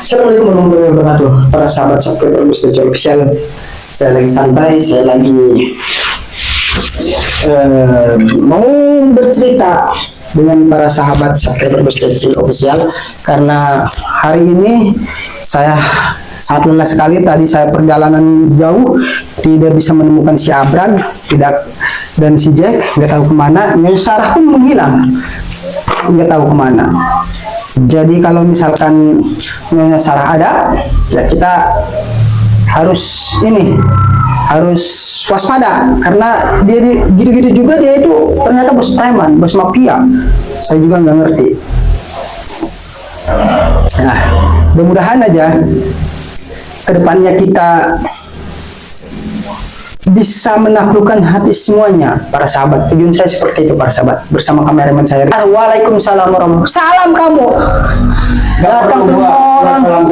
Assalamualaikum warahmatullahi wabarakatuh. Para sahabat subscriber Mr. Official, saya lagi santai, saya lagi mau bercerita dengan para sahabat subscriber Mr. Official karena hari ini saya sangat lelah sekali. Tadi saya perjalanan jauh, tidak bisa menemukan si Abrag, tidak, dan si Jack nggak tahu kemana. Nyonya Sarah pun menghilang, nggak tahu kemana. Jadi kalau misalkan Nyonya Sarah ada, ya kita harus waspada karena dia gitu-gitu juga, dia itu ternyata bos preman, bos mafia. Saya juga nggak ngerti. Nah, mudah-mudahan aja kedepannya kita bisa menaklukkan hati semuanya, para sahabat. Tujuan saya seperti itu, para sahabat. Bersama kameramen saya. Waalaikumsalam warahmatullahi wabarakatuh. Salam kamu. Datang ke orang. Salam.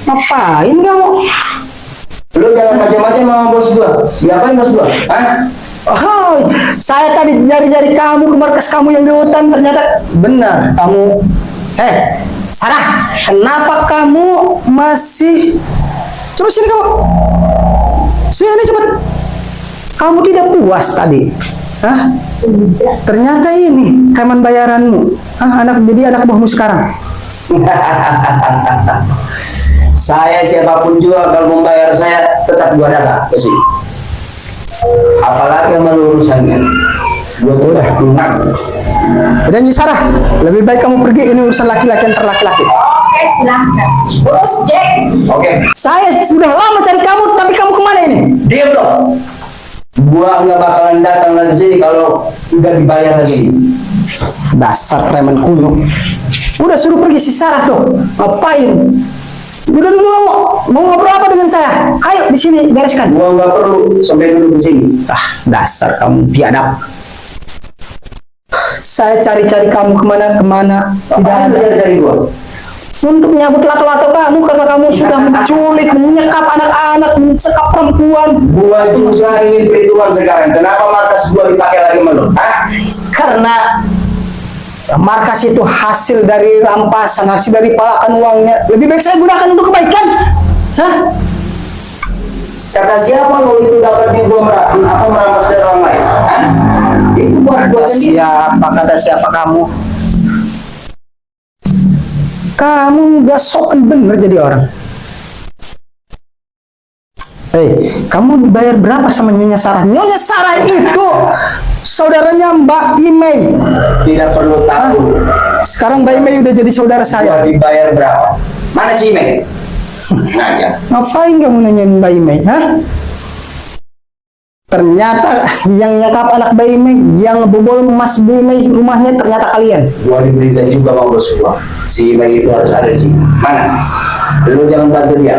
Ngapain kamu? Lu jangan macam-macam sama bos gua. Diapain bos gua? Hah? Oh, saya tadi nyari-nyari kamu ke markas kamu yang di hutan, ternyata benar kamu. Sarah, kenapa kamu masih? Coba sini kamu. Sini cepat. Kamu tidak puas tadi? Hah? Ternyata ini preman bayaranmu. Jadi anak buahmu sekarang. Saya siapapun juga kalau membayar saya tetap gua datang ke sini. Apalagi melurusannya. Gua udah tenang. Udah Sarah, lebih baik kamu pergi, ini urusan laki-laki antar laki-laki. Oke, silahkan. Bos Jack. Oke. Saya sudah lama cari kamu, tapi kamu kemana ini? Diam dong. Gua nggak bakalan datang lagi sini kalau udah dibayar lagi. Dasar preman kuno. Udah suruh pergi si Sarah tuh. Ngapain? Udah dulu mau ngobrol apa dengan saya? Ayo di sini bereskan. Gua nggak perlu sampai dulu di sini. Dasar kamu biadab. Saya cari-cari kamu kemana-kemana. Tidak ada dari gua. Untuk menyambut lato-lato kamu karena kamu sudah menculik, menyekap anak-anak, mensekap perempuan. Gua juga ingin perhitungan sekarang. Kenapa markas gua dipakai lagi malu? Karena markas itu hasil dari rampasan, hasil dari palakan uangnya. Lebih baik saya gunakan untuk kebaikan. Kata siapa lo itu dapat di gua merampas dari orang lain? Itu buat gua sendiri. Kata siapa kamu? Kamu nggak sopan bener jadi orang. Kamu dibayar berapa sama Nyonya Sarah? Nyonya Sarah itu saudaranya Mbak Imei. Tidak perlu tahu. Sekarang Mbak Imei udah jadi saudara saya. Gua dibayar berapa? Mana si Imei? Nanya. Ngapain kamu nanyain Mbak Imei? Ternyata yang nyekap anak Mbak Imei, yang bobol emas Mbak Imei rumahnya ternyata kalian. Gua diberita juga sama bos gua. Si Imei itu harus ada di sini. Mana? Lu jangan bantu dia.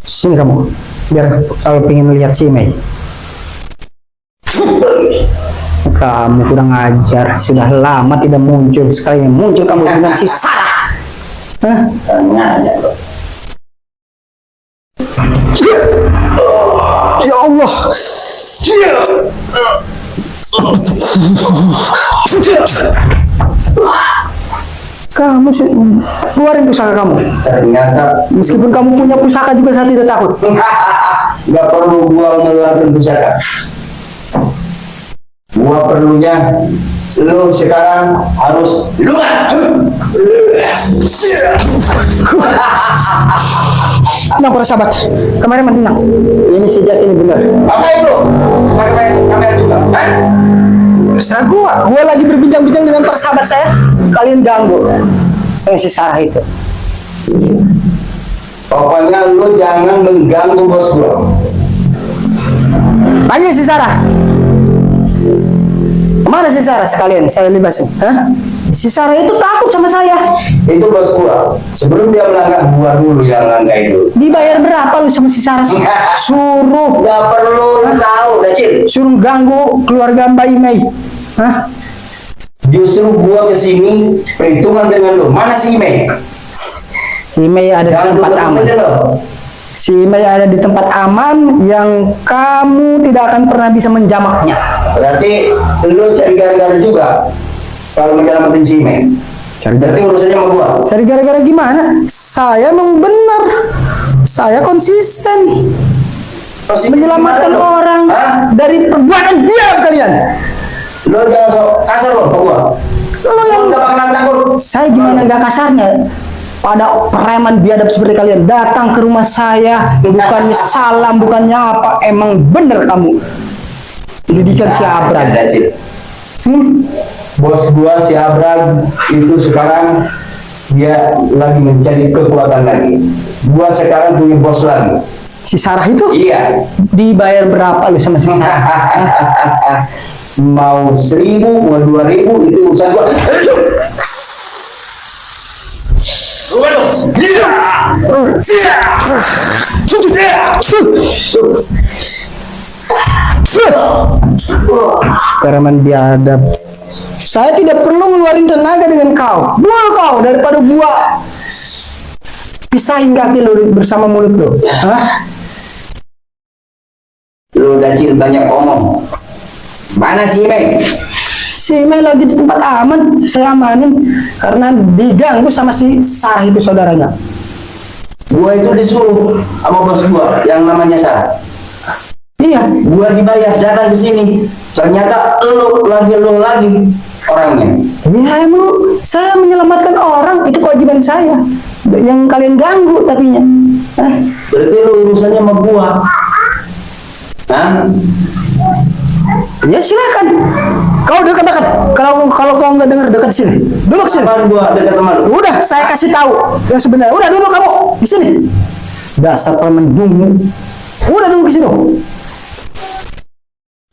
Sini kamu, biar kalau pengen lihat si Imei. Kamu kurang ajar, sudah lama tidak muncul, sekali muncul kamu dengan si Sarah. Nanya lo. Ya Allah. Kamu keluarin pusaka kamu. Ternyata Meskipun kamu punya pusaka juga saya tidak takut. nggak perlu gua mengeluarkan pusaka. Gua perlunya lu sekarang harus luar. Tenang para sahabat, kemarin tenang. Ini sejak ini benar. Apa itu? Pakai kamera juga. Terserah gua lagi berbincang-bincang dengan para sahabat saya. Kalian ganggu. Saya si Sarah itu. Pokoknya lu jangan mengganggu bos gua. Panggil si Sarah. Kemana si Sarah sekalian? Saya libasin. Si Sarah itu takut sama saya. Itu bos gua. Sebelum dia melangkah, gua dulu yang langkah itu. Dibayar berapa lu sama si Sarah? Suruh. Nggak perlu lu tahu, Dacil. Suruh ganggu keluarga Mbak Imei. Justru gua kesini perhitungan dengan lu. Mana si Imei? Si Imei ada di tempat aman. Si Imei ada di tempat aman yang kamu tidak akan pernah bisa menjamaknya. Berarti lu cari gara-gara juga kalau menyelamatin si Imei. Berarti urusannya sama gua. Cari gara-gara gimana? Saya memang benar. Saya konsisten menyelamatkan orang dari perbuatan diam kalian. Lo jangan sok kasar lo sama gua. Lo yang Gak bakalan takut. saya gimana nggak kasarnya? Pada preman biadab seperti kalian datang ke rumah saya, bukannya salam, bukannya apa, emang bener kamu. Pendidikan si Abraham. Bos gua si Abraham itu sekarang dia lagi mencari kekuatan lagi. Gua sekarang punya bos lagi. Si Sarah itu Iya. dibayar berapa lu sama si Sarah? Mau 1.000, mau 2.000 itu urusan gua. Preman biadab. Saya tidak perlu ngeluarin tenaga dengan kau. Buang kau daripada gua pisahin kaki lu bersama mulut lu. Hah? Lu Dacil banyak omong. Mana si Mei? Si Mei lagi di tempat aman, saya amanin karena diganggu sama si Sarah itu saudaranya. Gua itu disuruh sama bos gua yang namanya Sarah. Iya, Gua dibayar datang ke sini. Ternyata lu lagi orangnya. ya emang saya menyelamatkan orang, itu kewajiban saya. Yang kalian ganggu tapinya. Hah? Berarti lu urusannya sama gua. Hah? Ya silakan. Kau dekat-dekat. Kalau kau nggak dengar dekat sini. Duduk sini. Kapan gua dekat sama lu? Udah, saya kasih tahu yang sebenarnya. Udah duduk kamu di sini. Dasar preman dungu. Udah duduk di situ.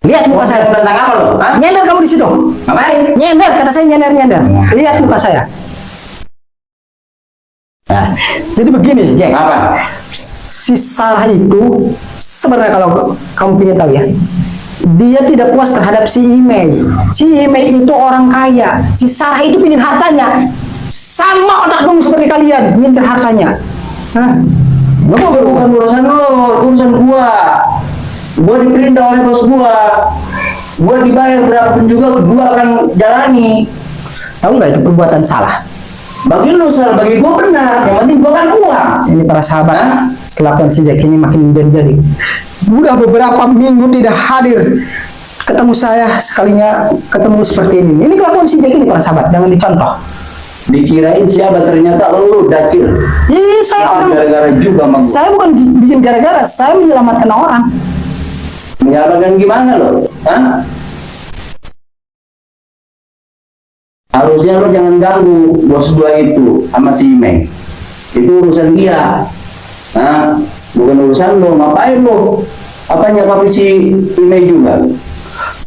Lihat muka saya. Tentang apa lu? Hah? Nyender kamu di situ. Ngapain? Nyender, kata saya nyender. Lihat muka saya. Nah, jadi begini, Jack. Apa? Si Sarah itu sebenarnya kalau kamu ingin tahu ya, dia tidak puas terhadap si Imei. Si Imei itu orang kaya. Si Sarah itu ingin hartanya. Sama otak dong seperti kalian, ngincer hartanya. Hah? Bukan urusan lu, urusan gua. Gua diperintah oleh bos gua. Gua dibayar berapapun juga gua akan jalani. Tahu nggak itu perbuatan salah? Bagi lu salah, bagi gua benar. Yang penting gua kan uang. Ini para sahabat, kelakuan si Jack ini makin menjadi-jadi. Udah beberapa minggu tidak hadir. Ketemu saya, sekalinya ketemu seperti ini. Ini kelakuan si Jack ini para sahabat, jangan dicontoh. Dikirain siapa, ternyata lu Dacil. Ih, saya orang. Gara-gara juga sama gua. Saya bukan bikin gara-gara, saya menyelamatkan orang. Menyalahkan gimana lo? Hah? Harusnya lo jangan ganggu bos gua itu sama si Mei. Itu urusan dia. Hah? Bukan urusan lo. Ngapain lo? Apa nyakapi si Mei juga?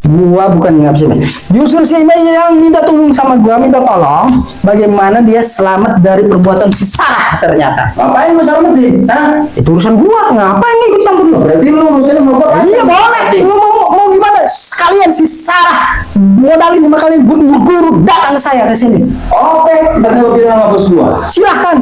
Gua bukan ngap sih. Justru si Mei yang minta tolong sama gua, minta tolong bagaimana dia selamat dari perbuatan si Sarah ternyata. Ngapain lo selamatin? Hah? Itu urusan gua, ngapain ikut campur lo? Berarti lo urusannya sama gua? Iya boleh. Lu mau gimana? Sekalian si Sarah modalin sama kalian guru datang ke saya ke sini. Oke, ntar gua bilang sama bos gua. Silahkan.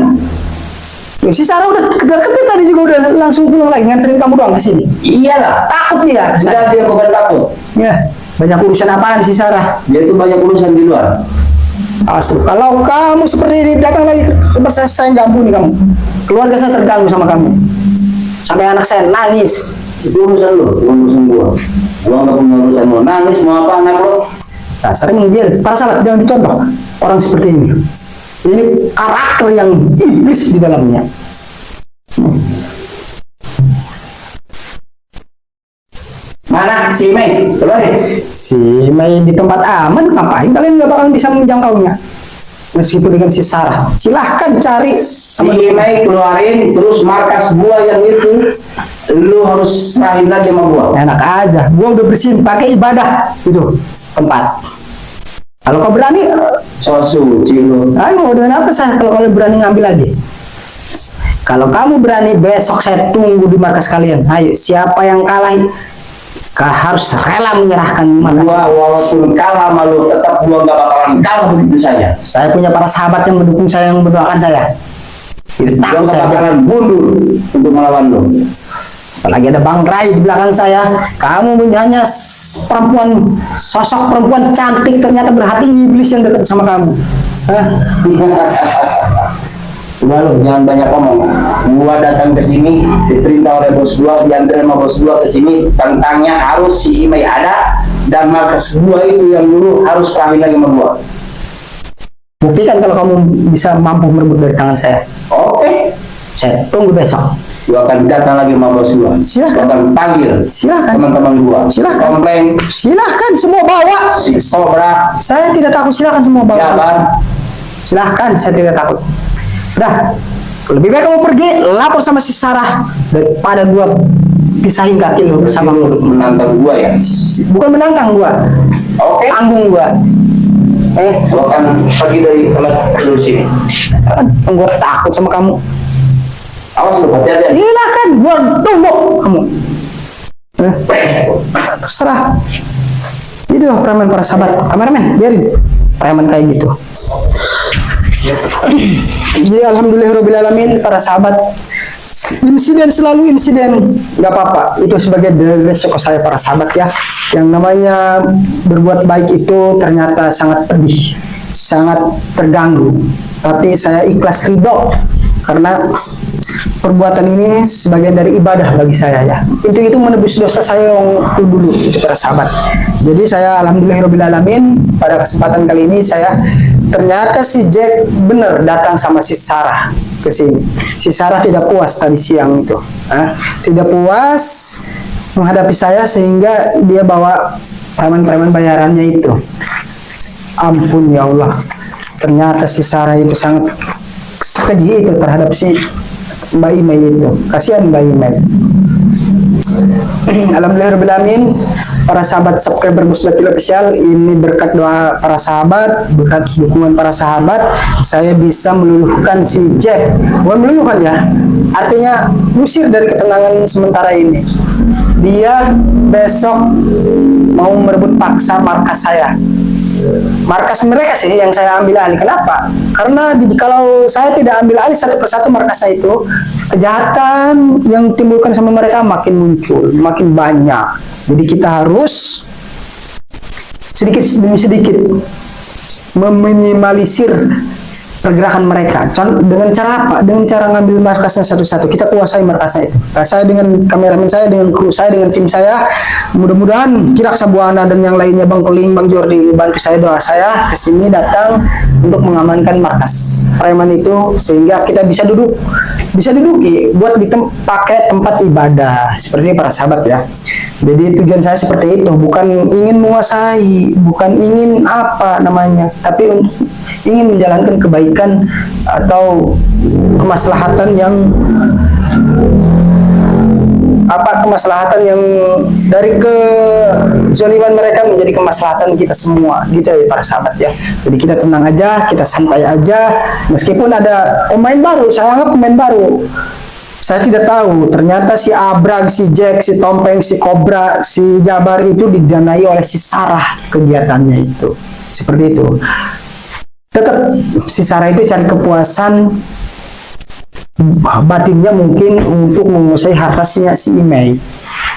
Loh, si Sarah udah ketik tadi juga udah langsung pulang lagi nganterin kamu doang ke sini. Iyalah. Takut dia. Sudah dia bukan takut. Ya, banyak urusan apaan si Sarah? Dia itu banyak urusan di luar. Asli. Kalau kamu seperti ini datang lagi ke saya ganggu nih kamu. Keluarga saya terganggu sama kamu. Sampai anak saya nangis. Itu urusan lo, bukan urusan gua. Gua nggak punya urusan lo. Nangis mau apa anak lo? Nah, sering dia para sahabat jangan dicontoh orang seperti ini. Ini karakter yang iblis di dalamnya. Mana si Mei? Keluarin. Si Mei di tempat aman, ngapain kalian nggak bakalan bisa menjangkaunya? Meskipun dengan si Sarah, silahkan cari Si Mei keluarin, terus markas gua yang itu lu harus serahin lagi sama gua. enak aja. Gua udah bersihin pakai ibadah itu tempat. Kalau kau berani, So suci lu. ayo mau dengan apa sah? Kalau kalian berani ngambil lagi. Kalau kamu berani, besok saya tunggu di markas kalian. Ayo, siapa yang kalah? Harus rela menyerahkan markas. Gua walaupun kalah sama lu, tetap gua nggak bakalan kalah begitu saja. Saya punya para sahabat yang mendukung saya, yang mendoakan saya. Jadi Gua takut nggak saya. bakalan mundur untuk melawan lu. Apalagi ada Bang Rai di belakang saya. Kamu hanya sosok perempuan cantik, ternyata berhati iblis yang dekat sama kamu. Hah? Udah lo, jangan banyak ngomong. Gua datang ke sini diperintah oleh bos gua, diantar sama bos gua ke sini. Tentangnya harus si Imei ada dan markas gua itu yang dulu harus kawin lagi sama gua. Buktikan kalau kamu bisa mampu merebut dari tangan saya. Oke, Saya tunggu besok. gua akan datang lagi sama bos gua. Silahkan. Gua akan panggil Silahkan. teman-teman gua. Silahkan. Komplain Silahkan semua bawa. si Sobra, Saya tidak takut, silahkan semua bawa. Jabar. Silahkan, saya tidak takut. Udah, lebih baik kamu pergi lapor sama si Sarah daripada gua pisahin kaki lu sama Lu lu. menantang gua ya. Bukan menantang gua, Oke, tanggung gua. gua akan pergi dari tempat lu sini. Gua takut sama kamu. Awas lu, hati-hati. Silahkan, gua tunggu kamu. Terserah. Itu preman para sahabat. Kameramen, biarin preman kayak gitu. Jadi alhamdulillahirobbilalamin para sahabat, insiden selalu insiden, nggak apa-apa, itu sebagai resiko saya para sahabat ya. Yang namanya berbuat baik itu ternyata sangat pedih, sangat terganggu, tapi saya ikhlas ridho karena perbuatan ini sebagian dari ibadah bagi saya ya. Itu menebus dosa saya yang dulu itu para sahabat. Jadi saya alhamdulillahirobbilalamin pada kesempatan kali ini saya ternyata si Jack benar datang sama si Sarah ke sini. Si Sarah tidak puas tadi siang itu, tidak puas menghadapi saya sehingga dia bawa preman-preman bayarannya itu. Ampun ya Allah, ternyata si Sarah itu sangat keji itu terhadap si Mbak Imei itu. Kasihan Mbak Imei. Alhamdulillahirobbilalamin, para sahabat subscriber Musdatil Official, ini berkat doa para sahabat, berkat dukungan para sahabat, saya bisa meluluhkan si Jack. Bukan meluluhkan ya, artinya usir dari ketenangan sementara ini. Dia besok mau merebut paksa markas saya. Markas mereka sih yang saya ambil alih. Kenapa? Karena kalau saya tidak ambil alih satu persatu markas saya itu, kejahatan yang timbulkan sama mereka makin muncul, makin banyak. Jadi kita harus sedikit demi sedikit meminimalisir pergerakan mereka. Dengan cara apa? Dengan cara ngambil markasnya satu-satu. Kita kuasai markasnya itu. Saya dengan kameramen saya, dengan kru saya, dengan tim saya, mudah-mudahan Kirak Sabuana dan yang lainnya, Bang Keling, Bang Jordi, bantu saya, doa saya ke sini datang untuk mengamankan markas preman itu sehingga kita bisa duduki buat pakai tempat ibadah seperti ini para sahabat ya. Jadi tujuan saya seperti itu, bukan ingin menguasai, bukan ingin apa namanya, tapi ingin menjalankan kebaikan atau kemaslahatan yang dari kezaliman mereka menjadi kemaslahatan kita semua gitu ya para sahabat ya. Jadi kita tenang aja, kita santai aja, meskipun ada pemain baru, saya anggap pemain baru. Saya tidak tahu, ternyata si Abrag, si Jack, si Tompeng, si Cobra, si Jabar itu didanai oleh si Sarah kegiatannya itu. Seperti itu. Tetap si Sarah itu cari kepuasan batinnya mungkin untuk menguasai hartanya si Imei.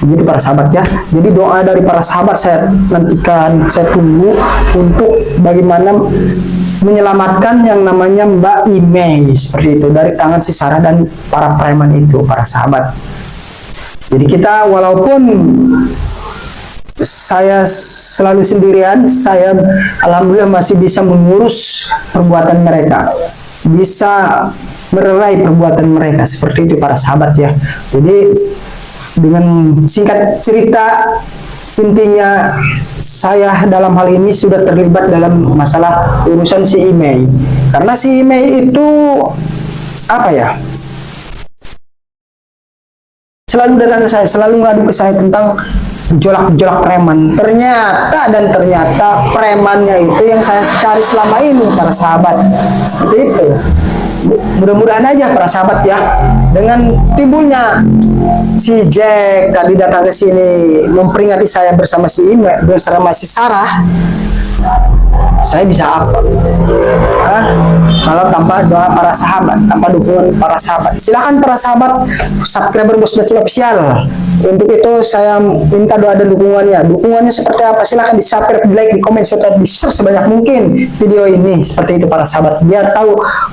Begitu para sahabat ya. Jadi doa dari para sahabat saya nantikan, saya tunggu untuk bagaimana menyelamatkan yang namanya Mbak Imei seperti itu dari tangan si Sarah dan para preman itu para sahabat. Jadi kita walaupun saya selalu sendirian, saya alhamdulillah masih bisa mengurus perbuatan mereka, bisa mererai perbuatan mereka seperti itu para sahabat ya. Jadi dengan singkat cerita, intinya saya dalam hal ini sudah terlibat dalam masalah urusan si Imei. Karena si Imei itu apa ya? Selalu datang ke saya, selalu ngadu ke saya tentang gejolak-gejolak preman. Ternyata premannya itu yang saya cari selama ini para sahabat. Seperti itu. Mudah-mudahan aja para sahabat ya, dengan timbulnya si Jack tadi datang ke sini memperingati saya bersama si Imei, bersama si Sarah, saya bisa apa? Kalau tanpa doa para sahabat, tanpa dukungan para sahabat. Silakan para sahabat subscriber Bos Dacil Official. Untuk itu saya minta doa dan dukungannya. Dukungannya seperti apa? Silakan di subscribe, di like, di komen, serta di share sebanyak mungkin video ini. Seperti itu para sahabat. Biar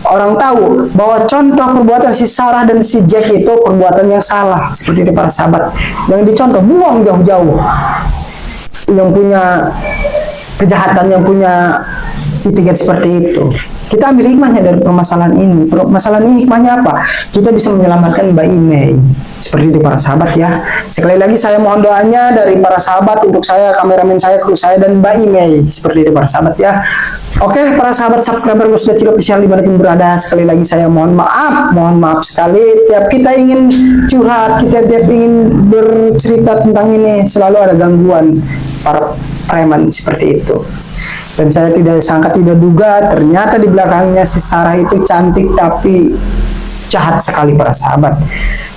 orang tahu bahwa contoh perbuatan si Sarah dan si Jack itu perbuatan yang salah. Seperti itu para sahabat. Jangan dicontoh, buang jauh-jauh. Yang punya kejahatan, yang punya itikat seperti itu. Kita ambil hikmahnya dari permasalahan ini. Permasalahan ini hikmahnya apa? Kita bisa menyelamatkan Mbak Imei. Seperti itu para sahabat ya. Sekali lagi saya mohon doanya dari para sahabat untuk saya, kameramen saya, kru saya, dan Mbak Imei. Seperti itu para sahabat ya. Oke para sahabat subscriber Bos Dacil Official dimanapun berada, sekali lagi saya mohon maaf sekali. Tiap kita ingin curhat, kita tiap ingin bercerita tentang ini, selalu ada gangguan para preman seperti itu. Dan saya tidak sangka, tidak duga, ternyata di belakangnya si Sarah itu cantik tapi jahat sekali para sahabat.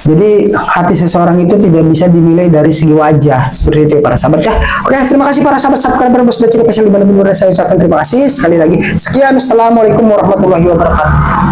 Jadi hati seseorang itu tidak bisa dinilai dari segi wajah. Seperti itu para sahabat ya. Oke, terima kasih para sahabat subscriber Bos Dacil Official dimanapun berada. Saya ucapkan terima kasih sekali lagi. Sekian, assalamualaikum warahmatullahi wabarakatuh.